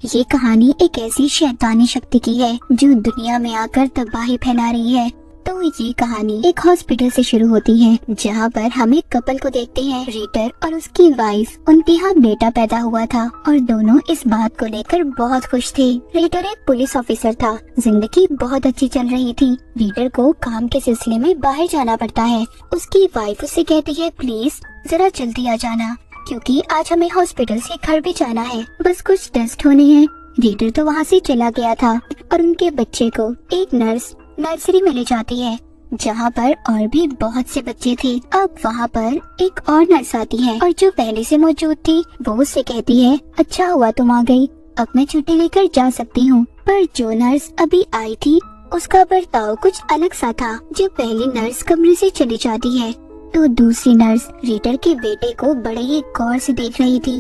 ये कहानी एक ऐसी शैतानी शक्ति की है जो दुनिया में आकर तबाही फैला रही है। तो ये कहानी एक हॉस्पिटल से शुरू होती है जहाँ पर हम एक कपल को देखते हैं। रीटर और उसकी वाइफ, उनके यहाँ बेटा पैदा हुआ था और दोनों इस बात को लेकर बहुत खुश थे। रीटर एक पुलिस ऑफिसर था, जिंदगी बहुत अच्छी चल रही थी। रीटर को काम के सिलसिले में बाहर जाना पड़ता है। उसकी वाइफ उससे कहती है, प्लीज जरा जल्दी आ जाना क्योंकि आज हमें हॉस्पिटल से घर भी जाना है, बस कुछ टेस्ट होने हैं। रीटर तो वहाँ से चला गया था और उनके बच्चे को एक नर्स नर्सरी में ले जाती है जहाँ पर और भी बहुत से बच्चे थे। अब वहाँ पर एक और नर्स आती है और जो पहले से मौजूद थी वो उससे कहती है, अच्छा हुआ तुम आ गई, अब मैं छुट्टी लेकर जा सकती हूँ। पर जो नर्स अभी आई थी उसका बर्ताव कुछ अलग सा था। जब पहली नर्स कमरे से चली जाती है तो दूसरी नर्स रीटर के बेटे को बड़े ही गौर से देख रही थी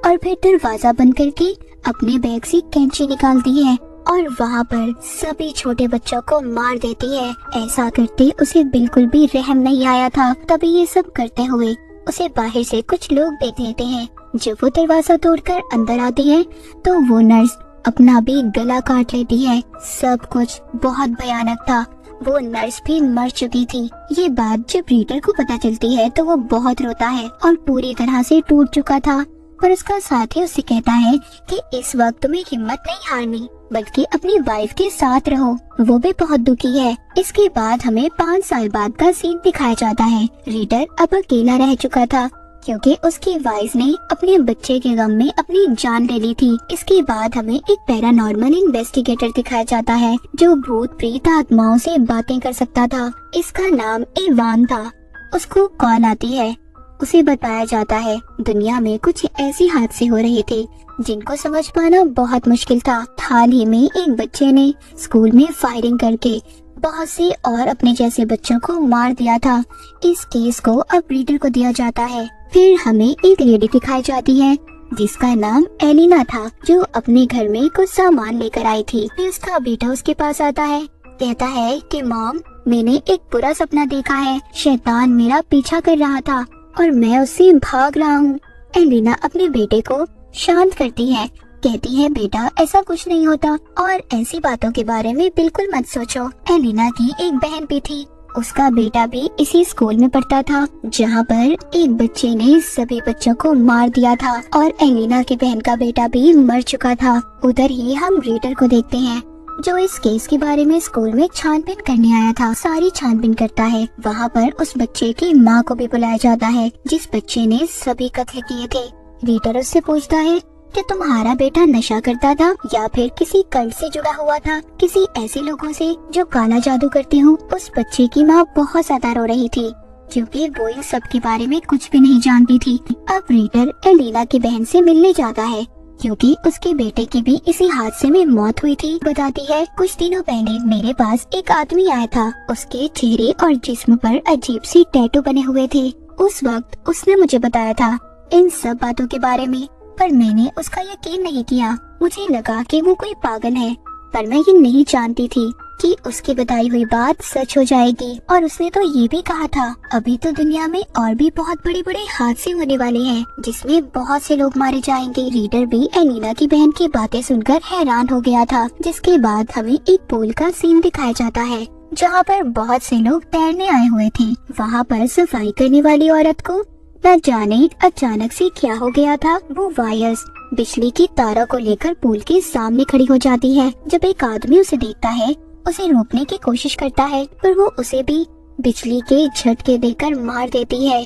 और फिर दरवाजा बंद करके अपने बैग से कैंची निकालती है और वहाँ पर सभी छोटे बच्चों को मार देती है। ऐसा करते उसे बिल्कुल भी रहम नहीं आया था। तभी ये सब करते हुए उसे बाहर से कुछ लोग देख लेते हैं। जब वो दरवाजा तोड़कर अंदर आती है तो वो नर्स अपना भी गला काट लेती है। सब कुछ बहुत भयानक था। वो नर्स भी मर चुकी थी। ये बात जब रीटर को पता चलती है तो वो बहुत रोता है और पूरी तरह से टूट चुका था। पर उसका साथी उससे कहता है कि इस वक्त तुम्हें हिम्मत नहीं हारनी, बल्कि अपनी वाइफ के साथ रहो। वो भी बहुत दुखी है। इसके बाद हमें 5 साल बाद का सीन दिखाया जाता है। रीटर अब अकेला रह चुका था क्योंकि उसकी वाइफ ने अपने बच्चे के गम में अपनी जान ले ली थी। इसके बाद हमें एक पैरानॉर्मल इन्वेस्टिगेटर दिखाया जाता है जो भूत प्रेत आत्माओं से बातें कर सकता था। इसका नाम इवान था। उसको कॉल आती है। उसे बताया जाता है दुनिया में कुछ ऐसे हादसे हो रहे थे जिनको समझ पाना बहुत मुश्किल था। हाल ही में एक बच्चे ने स्कूल में फायरिंग करके बहुत से और अपने जैसे बच्चों को मार दिया था। इस केस को अब रीडर को दिया जाता है। फिर हमें एक लेडी दिखाई जाती है जिसका नाम एलिना था, जो अपने घर में कुछ सामान लेकर आई थी। फिर उसका बेटा उसके पास आता है, कहता है कि मॉम, मैंने एक बुरा सपना देखा है। शैतान मेरा पीछा कर रहा था और मैं उससे भाग रहा हूँ। एलिना अपने बेटे को शांत करती है, कहती है बेटा ऐसा कुछ नहीं होता और ऐसी बातों के बारे में बिल्कुल मत सोचो। एलिना की एक बहन भी थी। उसका बेटा भी इसी स्कूल में पढ़ता था जहाँ पर एक बच्चे ने सभी बच्चों को मार दिया था और एलिना की बहन का बेटा भी मर चुका था। उधर ही हम रीडर को देखते हैं जो इस केस के बारे में स्कूल में छानबीन करने आया था। सारी छानबीन करता है। वहाँ पर उस बच्चे की माँ को भी बुलाया जाता है जिस बच्चे ने सभी कत्ल किए थे। रीडर उससे पूछता है कि तुम्हारा बेटा नशा करता था या फिर किसी कल्ट से जुड़ा हुआ था, किसी ऐसे लोगों से जो काला जादू करते हो। उस बच्चे की माँ बहुत ज्यादा रो रही थी क्योंकि वो इन सब के बारे में कुछ भी नहीं जानती थी। अब रीडर एलिना की बहन से मिलने जाता है क्योंकि उसके बेटे की भी इसी हादसे में मौत हुई थी। बताती है, कुछ दिनों पहले मेरे पास एक आदमी आया था। उसके चेहरे और जिस्म पर अजीब सी टैटू बने हुए थे। उस वक्त उसने मुझे बताया था इन सब बातों के बारे में, पर मैंने उसका यकीन नहीं किया। मुझे लगा कि वो कोई पागल है, पर मैं ये नहीं जानती थी कि उसकी बताई हुई बात सच हो जाएगी। और उसने तो ये भी कहा था अभी तो दुनिया में और भी बहुत बड़े बड़े हादसे होने वाले हैं जिसमें बहुत से लोग मारे जाएंगे। रीडर भी एलिना की बहन की बातें सुनकर हैरान हो गया था। जिसके बाद हमें एक पूल का सीन दिखाया जाता है जहाँ पर बहुत से लोग तैरने आए हुए थे। वहाँ पर सफाई करने वाली औरत को न जाने अचानक से क्या हो गया था। वो वायर्स बिजली की तारों को लेकर पूल के सामने खड़ी हो जाती है। जब एक आदमी उसे देखता है उसे रोकने की कोशिश करता है पर वो उसे भी बिजली के झटके देकर मार देती है।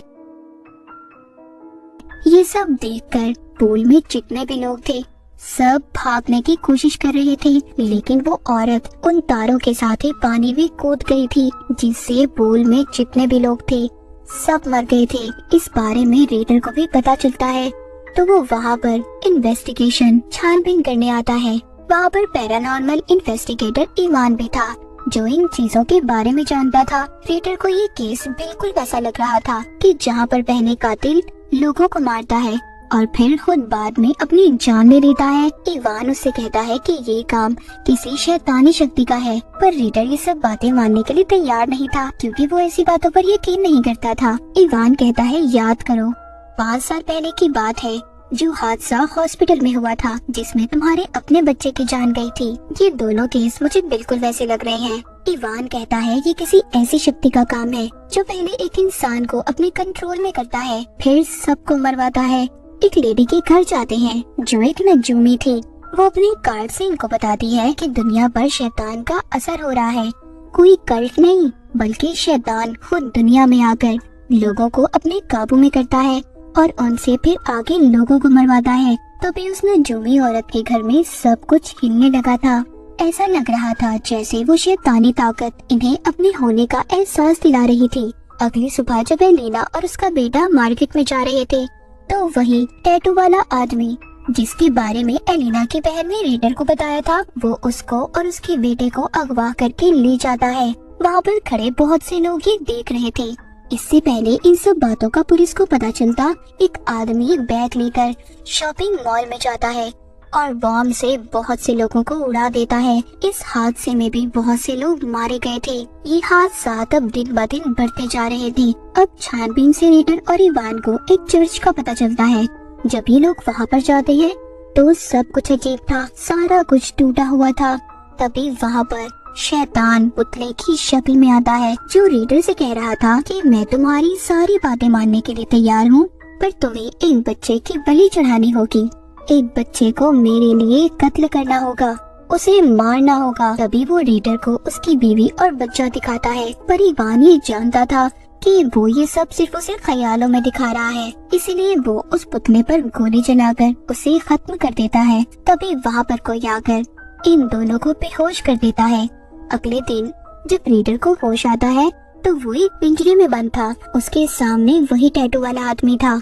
ये सब देखकर पूल में जितने भी लोग थे सब भागने की कोशिश कर रहे थे, लेकिन वो औरत उन तारों के साथ ही पानी में कूद गई थी जिससे पूल में जितने भी लोग थे सब मर गए थे। इस बारे में रीडर को भी पता चलता है तो वो वहाँ पर इन्वेस्टिगेशन छानबीन करने आता है। वहाँ पर पैरानॉर्मल इन्वेस्टिगेटर इवान भी था जो इन चीजों के बारे में जानता था। रीडर को ये केस बिल्कुल वैसा लग रहा था कि जहाँ पर पहले कातिल लोगों को मारता है और फिर खुद बाद में अपनी जान ले लेता है। इवान उससे कहता है कि ये काम किसी शैतानी शक्ति का है, पर रीडर ये सब बातें मानने के लिए तैयार नहीं था क्योंकि वो ऐसी बातों पर यकीन नहीं करता था। इवान कहता है, याद करो 5 साल पहले की बात है जो हादसा हॉस्पिटल में हुआ था जिसमें तुम्हारे अपने बच्चे की जान गई थी, ये दोनों केस मुझे बिल्कुल वैसे लग रहे हैं। इवान कहता है ये किसी ऐसी शक्ति का काम है जो पहले एक इंसान को अपने कंट्रोल में करता है, फिर सबको मरवाता है। एक लेडी के घर जाते हैं जो एक नजूमी थी। वो अपने कार्ड से इनको बताती है कि दुनिया पर शैतान का असर हो रहा है। कोई कल्ट नहीं बल्कि शैतान खुद दुनिया में आकर लोगों को अपने काबू में करता है और उनसे फिर आगे लोगों को मरवाता है। तभी उस नजूमी औरत के घर में सब कुछ हिलने लगा था। ऐसा लग रहा था जैसे वो शैतानी ताकत इन्हें अपने होने का एहसास दिला रही थी। अगली सुबह जब एलिना और उसका बेटा मार्केट में जा रहे थे तो वही टैटू वाला आदमी जिसके बारे में एलिना की बहन ने रीडर को बताया था, वो उसको और उसके बेटे को अगवा करके ले जाता है। वहाँ पर खड़े बहुत से लोग ये देख रहे थे। इससे पहले इन सब बातों का पुलिस को पता चलता, एक आदमी बैग लेकर शॉपिंग मॉल में जाता है और बॉम्ब से बहुत से लोगों को उड़ा देता है। इस हादसे में भी बहुत से लोग मारे गए थे। ये हादसा अब दिन ब दिन बढ़ते जा रहे थे। अब छानबीन से रीडर और इवान को एक चर्च का पता चलता है। जब ये लोग वहाँ पर जाते हैं तो सब कुछ अजीब था, सारा कुछ टूटा हुआ था। तभी वहाँ पर शैतान पुतले की शक्ल में आता है जो रीडर से कह रहा था कि मैं तुम्हारी सारी बातें मानने के लिए तैयार हूँ, पर तुम्हें एक बच्चे की बलि चढ़ानी होगी। एक बच्चे को मेरे लिए कत्ल करना होगा, उसे मारना होगा। तभी वो रीडर को उसकी बीवी और बच्चा दिखाता है, पर इवान ये जानता था कि वो ये सब सिर्फ उसे ख्यालों में दिखा रहा है, इसलिए वो उस पुतले पर गोली चलाकर उसे खत्म कर देता है। तभी वहाँ पर कोई आकर इन दोनों को बेहोश कर देता है। अगले दिन जब रीडर को होश आता है तो वो एक पिंजरे में बंद था। उसके सामने वही टैटू वाला आदमी था।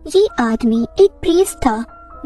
ये आदमी एक प्रीस्ट था।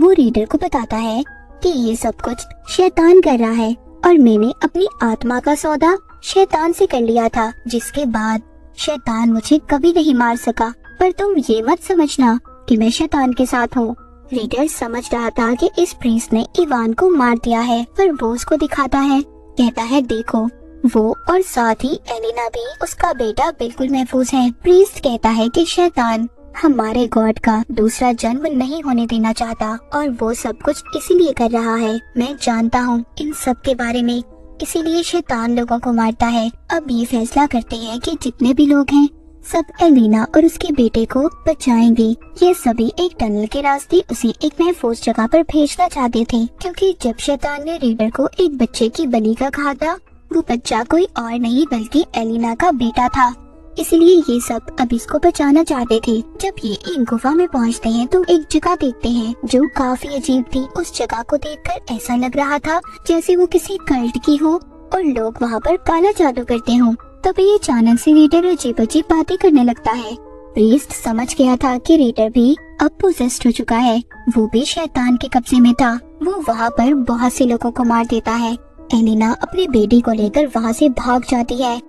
वो रीडर को बताता है कि ये सब कुछ शैतान कर रहा है और मैंने अपनी आत्मा का सौदा शैतान से कर लिया था, जिसके बाद शैतान मुझे कभी नहीं मार सका। पर तुम ये मत समझना कि मैं शैतान के साथ हूँ। रीडर समझ रहा था कि इस प्रीस्ट ने इवान को मार दिया है, पर वो उसको दिखाता है, कहता है देखो वो और साथ ही एलिना भी, उसका बेटा बिल्कुल महफूज है। प्रीस्ट कहता है कि शैतान हमारे गॉड का दूसरा जन्म नहीं होने देना चाहता और वो सब कुछ इसीलिए कर रहा है। मैं जानता हूँ इन सब के बारे में, इसीलिए शैतान लोगों को मारता है। अब ये फैसला करते हैं कि जितने भी लोग हैं सब एलिना और उसके बेटे को बचाएंगे। ये सभी एक टनल के रास्ते उसे एक महफूज जगह पर भेजना चाहते थे, क्योंकि जब शैतान ने रीडर को एक बच्चे की बलि का कहा था, वो बच्चा कोई और नहीं बल्कि एलिना का बेटा था। इसलिए ये सब अब इसको बचाना चाहते थे। जब ये एक गुफा में पहुंचते हैं तो एक जगह देखते हैं जो काफी अजीब थी। उस जगह को देखकर ऐसा लग रहा था जैसे वो किसी कल्ट की हो और लोग वहाँ पर काला जादू करते हों। तभी अचानक से रीडर अजीब अजीब बातें करने लगता है। प्रीस्ट समझ गया था कि रीडर भी अब पोजेस्ड हो चुका है, वो भी शैतान के कब्जे में था। वो वहाँ पर बहुत से लोगों को मार देता है। एलिना अपने बेटी को लेकर वहाँ से भाग जाती है।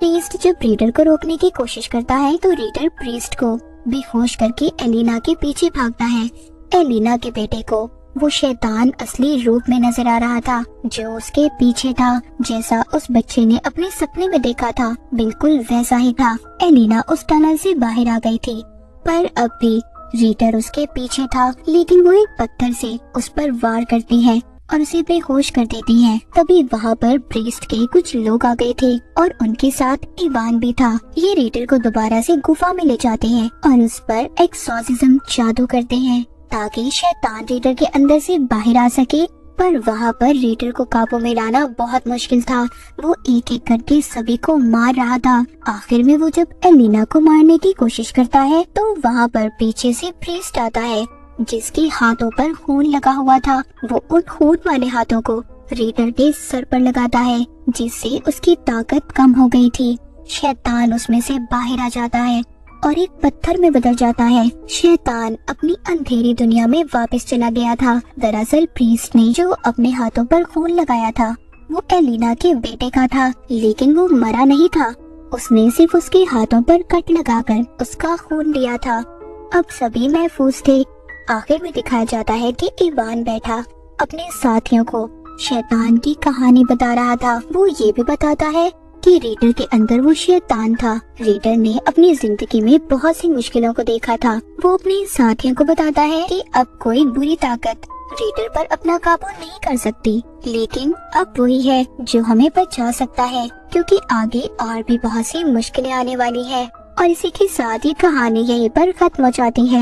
प्रीस्ट जब रीडर को रोकने की कोशिश करता है तो रीडर प्रीस्ट को बेहोश करके एलिना के पीछे भागता है। एलिना के बेटे को वो शैतान असली रूप में नजर आ रहा था जो उसके पीछे था। जैसा उस बच्चे ने अपने सपने में देखा था बिल्कुल वैसा ही था। एलिना उस टनल से बाहर आ गई थी, पर अब भी रीडर उसके पीछे था, लेकिन वो एक पत्थर से उस पर वार करती है और उसे बेहोश कर देती है। तभी वहाँ पर प्रीस्ट के कुछ लोग आ गए थे और उनके साथ इवान भी था। ये रीडर को दोबारा से गुफा में ले जाते हैं और उस पर एक्सॉर्सिज्म जादू करते हैं ताकि शैतान रीडर के अंदर से बाहर आ सके। पर वहाँ पर रीडर को काबू में लाना बहुत मुश्किल था। वो एक एक करके सभी को मार रहा था। आखिर में वो जब एलिना को मारने की कोशिश करता है तो वहाँ पर पीछे से प्रीस्ट आता है जिसके हाथों पर खून लगा हुआ था। वो उन खून वाले हाथों को रीडर के सर पर लगाता है जिससे उसकी ताकत कम हो गई थी। शैतान उसमें से बाहर आ जाता है और एक पत्थर में बदल जाता है। शैतान अपनी अंधेरी दुनिया में वापस चला गया था। दरअसल प्रीस्ट ने जो अपने हाथों पर खून लगाया था वो एलिना के बेटे का था, लेकिन वो मरा नहीं था। उसने सिर्फ उसके हाथों पर कट लगाकर उसका खून लिया था। अब सभी महफूज थे। आखिर में दिखाया जाता है कि इवान बैठा अपने साथियों को शैतान की कहानी बता रहा था। वो ये भी बताता है कि रीडर के अंदर वो शैतान था। रीडर ने अपनी जिंदगी में बहुत सी मुश्किलों को देखा था। वो अपने साथियों को बताता है कि अब कोई बुरी ताकत रीडर पर अपना काबू नहीं कर सकती, लेकिन अब वही है जो हमें बचा सकता है, क्योंकि आगे और भी बहुत सी मुश्किलें आने वाली है। और इसी के साथ ये कहानी यहीं पर खत्म हो जाती है।